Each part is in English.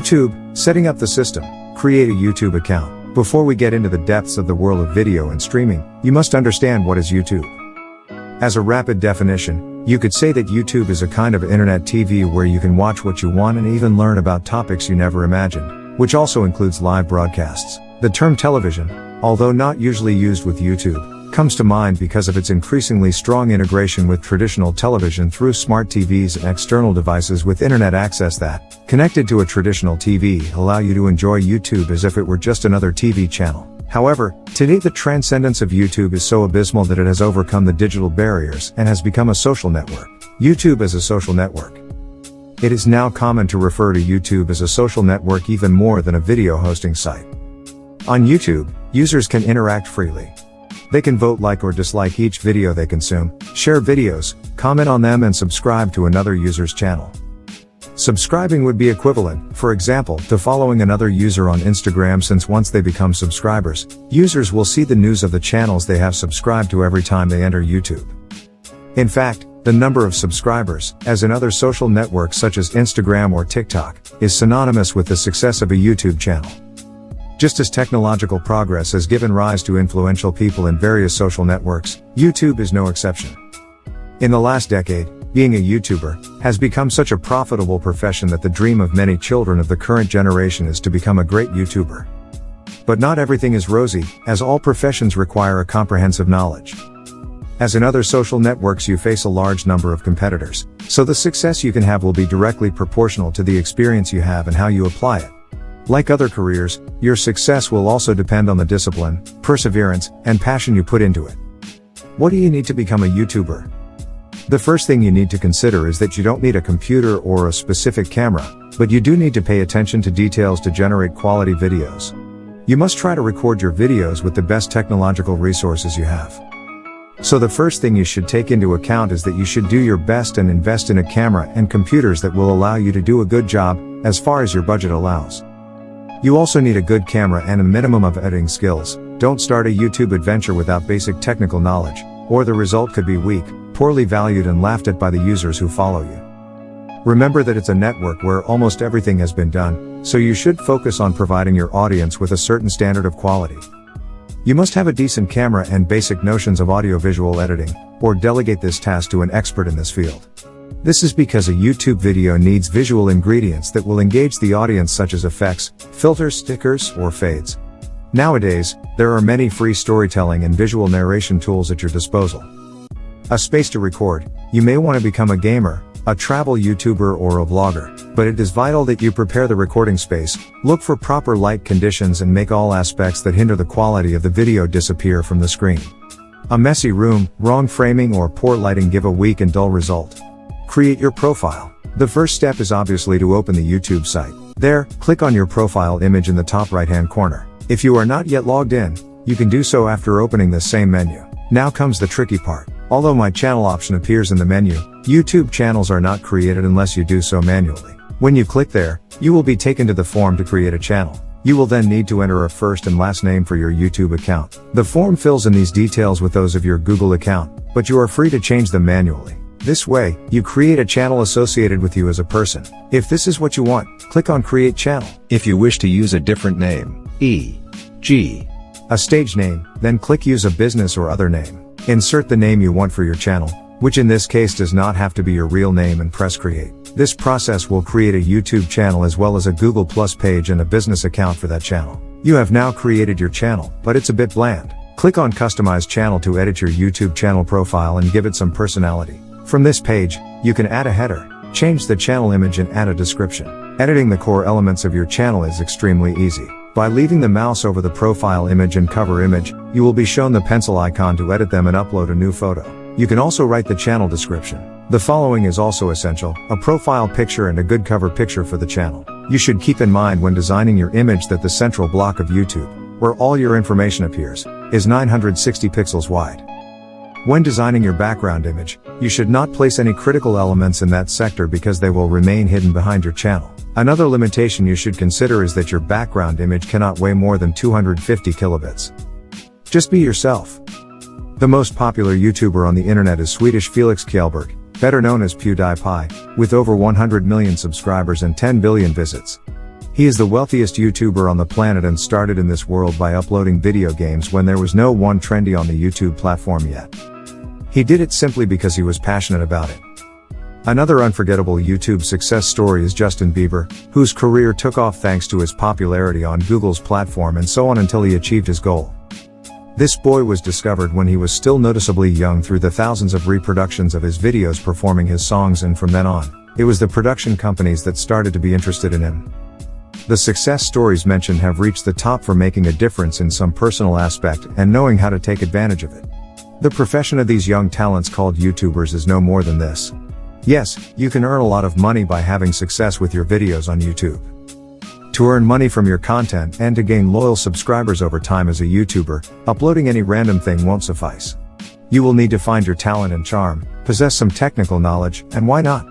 YouTube, setting up the system. Create a YouTube account. Before we get into the depths of the world of video and streaming, you must understand what is YouTube. As a rapid definition, you could say that YouTube is a kind of internet TV where you can watch what you want and even learn about topics you never imagined, which also includes live broadcasts. The term television, although not usually used with YouTube, comes to mind because of its increasingly strong integration with traditional television through smart TVs and external devices with internet access that, connected to a traditional TV, allow you to enjoy YouTube as if it were just another TV channel. However, today the transcendence of YouTube is so abysmal that it has overcome the digital barriers and has become a social network. YouTube as a social network. It is now common to refer to YouTube as a social network even more than a video hosting site. On YouTube, users can interact freely. They can vote, like or dislike each video they consume, share videos, comment on them, and subscribe to another user's channel. Subscribing would be equivalent, for example, to following another user on Instagram, since once they become subscribers, users will see the news of the channels they have subscribed to every time they enter YouTube. In fact, the number of subscribers, as in other social networks such as Instagram or TikTok, is synonymous with the success of a YouTube channel. Just as technological progress has given rise to influential people in various social networks, YouTube is no exception. In the last decade, being a YouTuber has become such a profitable profession that the dream of many children of the current generation is to become a great YouTuber. But not everything is rosy, as all professions require a comprehensive knowledge. As in other social networks, you face a large number of competitors, so the success you can have will be directly proportional to the experience you have and how you apply it. Like other careers, your success will also depend on the discipline, perseverance, and passion you put into it. What do you need to become a YouTuber? The first thing you need to consider is that you don't need a computer or a specific camera, but you do need to pay attention to details to generate quality videos. You must try to record your videos with the best technological resources you have. So the first thing you should take into account is that you should do your best and invest in a camera and computers that will allow you to do a good job, as far as your budget allows. You also need a good camera and a minimum of editing skills. Don't start a YouTube adventure without basic technical knowledge, or the result could be weak, poorly valued, and laughed at by the users who follow you. Remember that it's a network where almost everything has been done, so you should focus on providing your audience with a certain standard of quality. You must have a decent camera and basic notions of audiovisual editing, or delegate this task to an expert in this field. This is because a YouTube video needs visual ingredients that will engage the audience, such as effects, filters, stickers, or fades. Nowadays, there are many free storytelling and visual narration tools at your disposal. A space to record. You may want to become a gamer, a travel YouTuber, or a vlogger, but it is vital that you prepare the recording space, look for proper light conditions, and make all aspects that hinder the quality of the video disappear from the screen. A messy room, wrong framing, or poor lighting give a weak and dull result. Create your profile. The first step is obviously to open the YouTube site. There, click on your profile image in the top right-hand corner. If you are not yet logged in, you can do so after opening the same menu. Now comes the tricky part. Although my channel option appears in the menu, YouTube channels are not created unless you do so manually. When you click there, you will be taken to the form to create a channel. You will then need to enter a first and last name for your YouTube account. The form fills in these details with those of your Google account, but you are free to change them manually. This way, you create a channel associated with you as a person. If this is what you want, click on Create Channel. If you wish to use a different name, e.g., a stage name, then click Use a business or other name. Insert the name you want for your channel, which in this case does not have to be your real name, and press Create. This process will create a YouTube channel as well as a Google Plus page and a business account for that channel. You have now created your channel, but it's a bit bland. Click on Customize Channel to edit your YouTube channel profile and give it some personality. From this page, you can add a header, change the channel image, and add a description. Editing the core elements of your channel is extremely easy. By leaving the mouse over the profile image and cover image, you will be shown the pencil icon to edit them and upload a new photo. You can also write the channel description. The following is also essential: a profile picture and a good cover picture for the channel. You should keep in mind when designing your image that the central block of YouTube, where all your information appears, is 960 pixels wide. When designing your background image, you should not place any critical elements in that sector because they will remain hidden behind your channel. Another limitation you should consider is that your background image cannot weigh more than 250 kilobits. Just be yourself. The most popular YouTuber on the internet is Swedish Felix Kjellberg, better known as PewDiePie, with over 100 million subscribers and 10 billion visits. He is the wealthiest YouTuber on the planet and started in this world by uploading video games when there was no one trendy on the YouTube platform yet. He did it simply because he was passionate about it. Another unforgettable YouTube success story is Justin Bieber, whose career took off thanks to his popularity on Google's platform and so on until he achieved his goal. This boy was discovered when he was still noticeably young through the thousands of reproductions of his videos performing his songs, and from then on, it was the production companies that started to be interested in him. The success stories mentioned have reached the top for making a difference in some personal aspect and knowing how to take advantage of it. The profession of these young talents called YouTubers is no more than this. Yes, you can earn a lot of money by having success with your videos on YouTube. To earn money from your content and to gain loyal subscribers over time as a YouTuber, uploading any random thing won't suffice. You will need to find your talent and charm, possess some technical knowledge, and why not?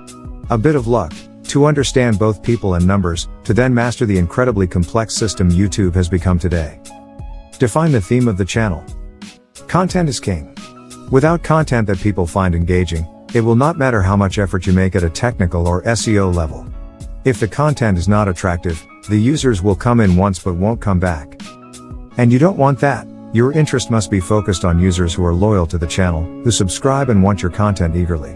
A bit of luck, to understand both people and numbers, to then master the incredibly complex system YouTube has become today. Define the theme of the channel. Content is king. Without content that people find engaging, it will not matter how much effort you make at a technical or SEO level. If the content is not attractive, the users will come in once but won't come back. And you don't want that. Your interest must be focused on users who are loyal to the channel, who subscribe and want your content eagerly.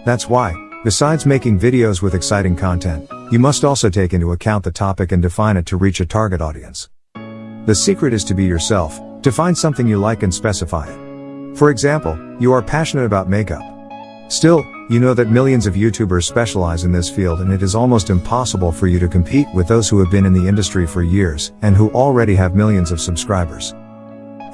That's why, besides making videos with exciting content, you must also take into account the topic and define it to reach a target audience. The secret is to be yourself, to find something you like and specify it. For example, you are passionate about makeup. Still, you know that millions of YouTubers specialize in this field and it is almost impossible for you to compete with those who have been in the industry for years and who already have millions of subscribers.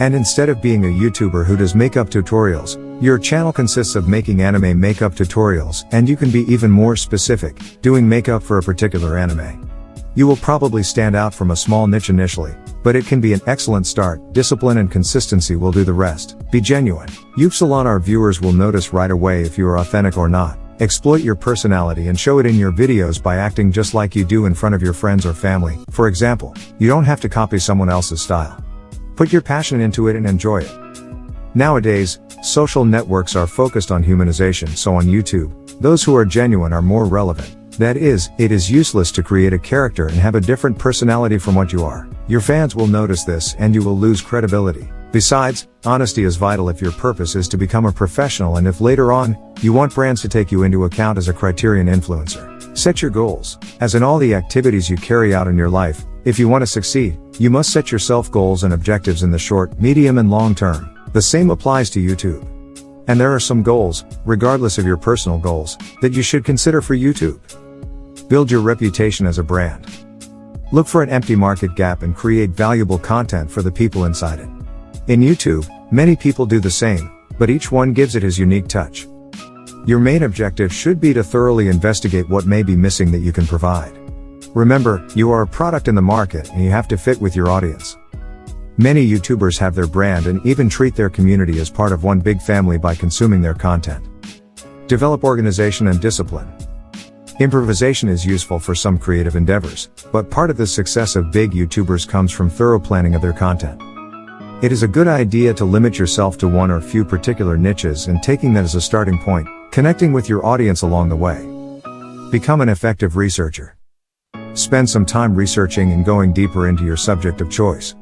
And instead of being a YouTuber who does makeup tutorials, your channel consists of making anime makeup tutorials, and you can be even more specific, doing makeup for a particular anime. You will probably stand out from a small niche initially, but it can be an excellent start. Discipline and consistency will do the rest. Be genuine. Our viewers will notice right away if you are authentic or not. Exploit your personality and show it in your videos by acting just like you do in front of your friends or family. For example, you don't have to copy someone else's style. Put your passion into it and enjoy it. Nowadays, social networks are focused on humanization, so on YouTube, those who are genuine are more relevant. That is, it is useless to create a character and have a different personality from what you are. Your fans will notice this and you will lose credibility. Besides, honesty is vital if your purpose is to become a professional and if later on, you want brands to take you into account as a criterion influencer. Set your goals. As in all the activities you carry out in your life, if you want to succeed, you must set yourself goals and objectives in the short, medium and long term. The same applies to YouTube. And there are some goals, regardless of your personal goals, that you should consider for YouTube. Build your reputation as a brand. Look for an empty market gap and create valuable content for the people inside it. In YouTube, many people do the same, but each one gives it his unique touch. Your main objective should be to thoroughly investigate what may be missing that you can provide. Remember, you are a product in the market and you have to fit with your audience. Many YouTubers have their brand and even treat their community as part of one big family by consuming their content. Develop organization and discipline. Improvisation is useful for some creative endeavors, but part of the success of big YouTubers comes from thorough planning of their content. It is a good idea to limit yourself to one or few particular niches and taking that as a starting point, connecting with your audience along the way. Become an effective researcher. Spend some time researching and going deeper into your subject of choice.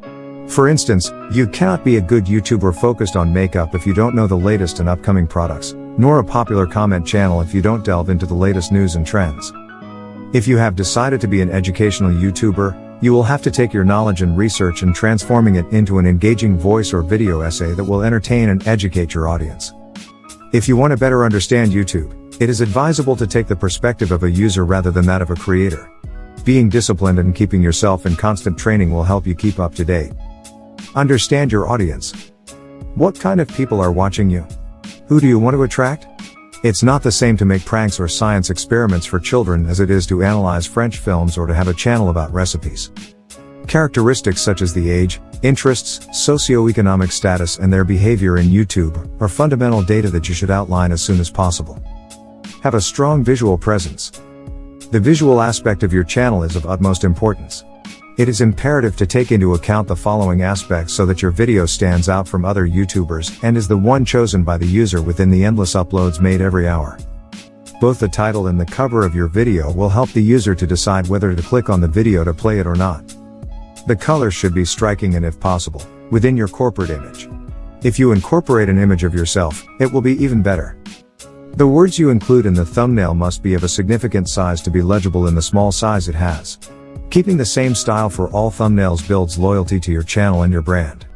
For instance, you cannot be a good YouTuber focused on makeup if you don't know the latest and upcoming products, nor a popular comment channel if you don't delve into the latest news and trends. If you have decided to be an educational YouTuber, you will have to take your knowledge and research and transforming it into an engaging voice or video essay that will entertain and educate your audience. If you want to better understand YouTube, it is advisable to take the perspective of a user rather than that of a creator. Being disciplined and keeping yourself in constant training will help you keep up to date. Understand your audience. What kind of people are watching you? Who do you want to attract? It's not the same to make pranks or science experiments for children as it is to analyze French films or to have a channel about recipes. Characteristics such as the age, interests, socioeconomic status and their behavior in YouTube are fundamental data that you should outline as soon as possible. Have a strong visual presence. The visual aspect of your channel is of utmost importance. It is imperative to take into account the following aspects so that your video stands out from other YouTubers and is the one chosen by the user within the endless uploads made every hour. Both the title and the cover of your video will help the user to decide whether to click on the video to play it or not. The color should be striking and, if possible, within your corporate image. If you incorporate an image of yourself, it will be even better. The words you include in the thumbnail must be of a significant size to be legible in the small size it has. Keeping the same style for all thumbnails builds loyalty to your channel and your brand.